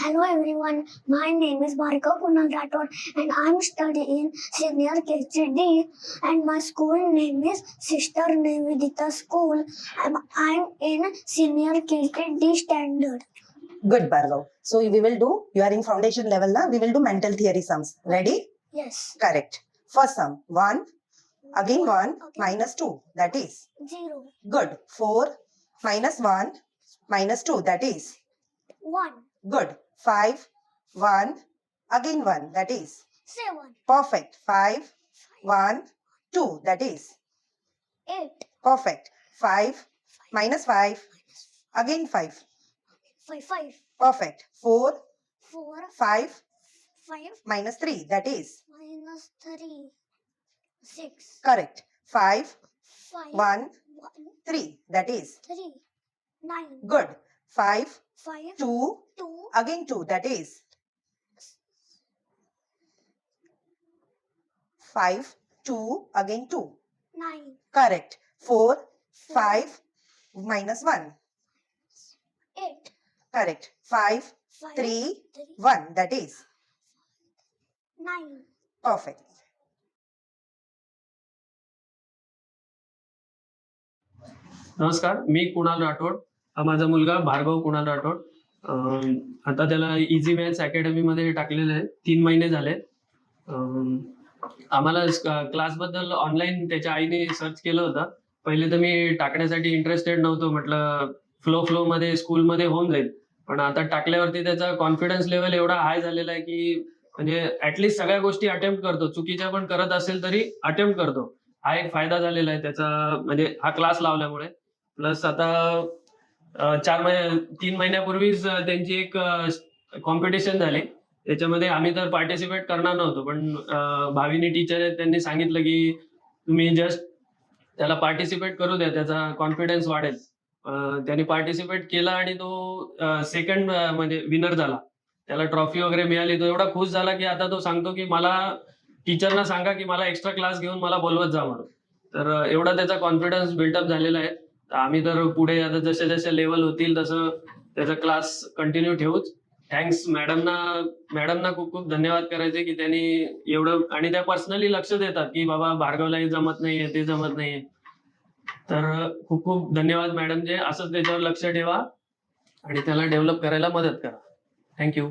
Hello everyone, my name is Bhargav Kunal Rathod and I'm studying senior KGD and my school name is Sister Nivedita School. I'm in senior KGD standard. Good, Bhargav. So we will do, you are in foundation level now, we will do mental theory sums. Ready? Yes. Correct. First sum, 1, again 1, minus 2, that is 0. good. 4, minus 1, minus 2, that is 1. good. 5, 1, again 1, that is 7. perfect. 5, 1, 2, that is 8. perfect. 5, minus 5, again 5, 5. perfect. 4, 4. 5, 5. minus 3, that is Minus 3. 6. correct. 5, 5. 1, 3, that is 3. 9. good. 5, 5. 2, 2. again 2, that is 5, 2, again 2, 9. correct. 4, 5, minus 1, 8. correct. 5, 3, 1, that is 9. perfect. नमस्कार, मी कुणाल राठोड. हा माझा मुलगा भार्गव कुणाल राठोड. आता त्याला easy maths अकॅडमीमध्ये टाकलेलं आहे. 3 महिने झाले. आम्हाला क्लासबद्दल ऑनलाईन त्याच्या आईने सर्च केलं होतं. पहिले तर मी टाकण्यासाठी इंटरेस्टेड नव्हतो. म्हटलं फ्लोमध्ये स्कूलमध्ये होऊन जाईल. पण आता टाकल्यावरती त्याचा कॉन्फिडन्स लेवल एवढा हाय झालेला आहे की म्हणजे ऍटलीस्ट सगळ्या गोष्टी अटेम्प्ट करतो. चुकीच्या पण करत असेल तरी अटेम्प्ट करतो. हा एक फायदा झालेला आहे त्याचा, म्हणजे हा क्लास लावल्यामुळे. प्लस आता 3 महिन्यापूर्वीच त्यांची एक कॉम्पिटिशन झाली. त्याच्यामध्ये आम्ही तर पार्टिसिपेट करणार नव्हतो, पण भाविनी टीचर आहेत, त्यांनी सांगितलं की तुम्ही जस्ट त्याला पार्टिसिपेट करू द्या, त्याचा कॉन्फिडन्स वाढेल. त्यांनी पार्टिसिपेट केला आणि तो सेकंड म्हणजे विनर झाला. त्याला ट्रॉफी वगैरे मिळाली. तो एवढा खुश झाला की आता तो सांगतो की मला टीचरना सांगा की मला एक्स्ट्रा क्लास घेऊन मला बोलवत जा म्हणून. तर एवढा त्याचा कॉन्फिडन्स बिल्डअप झालेला आहे. आम्ही तर पुढे आता जसे जसे लेवल होतील तसं त्याचा क्लास कंटिन्यू ठेवूच. थँक्स मॅडमना खूप खूप धन्यवाद करायचे की त्यांनी एवढं, आणि त्या पर्सनली लक्ष देतात की बाबा भार्गवला हे जमत नाहीये, ते जमत नाहीये. तर खूप खूप धन्यवाद मॅडम. जे असंच त्याच्यावर लक्ष ठेवा आणि त्याला डेव्हलप करायला मदत करा. थँक्यू.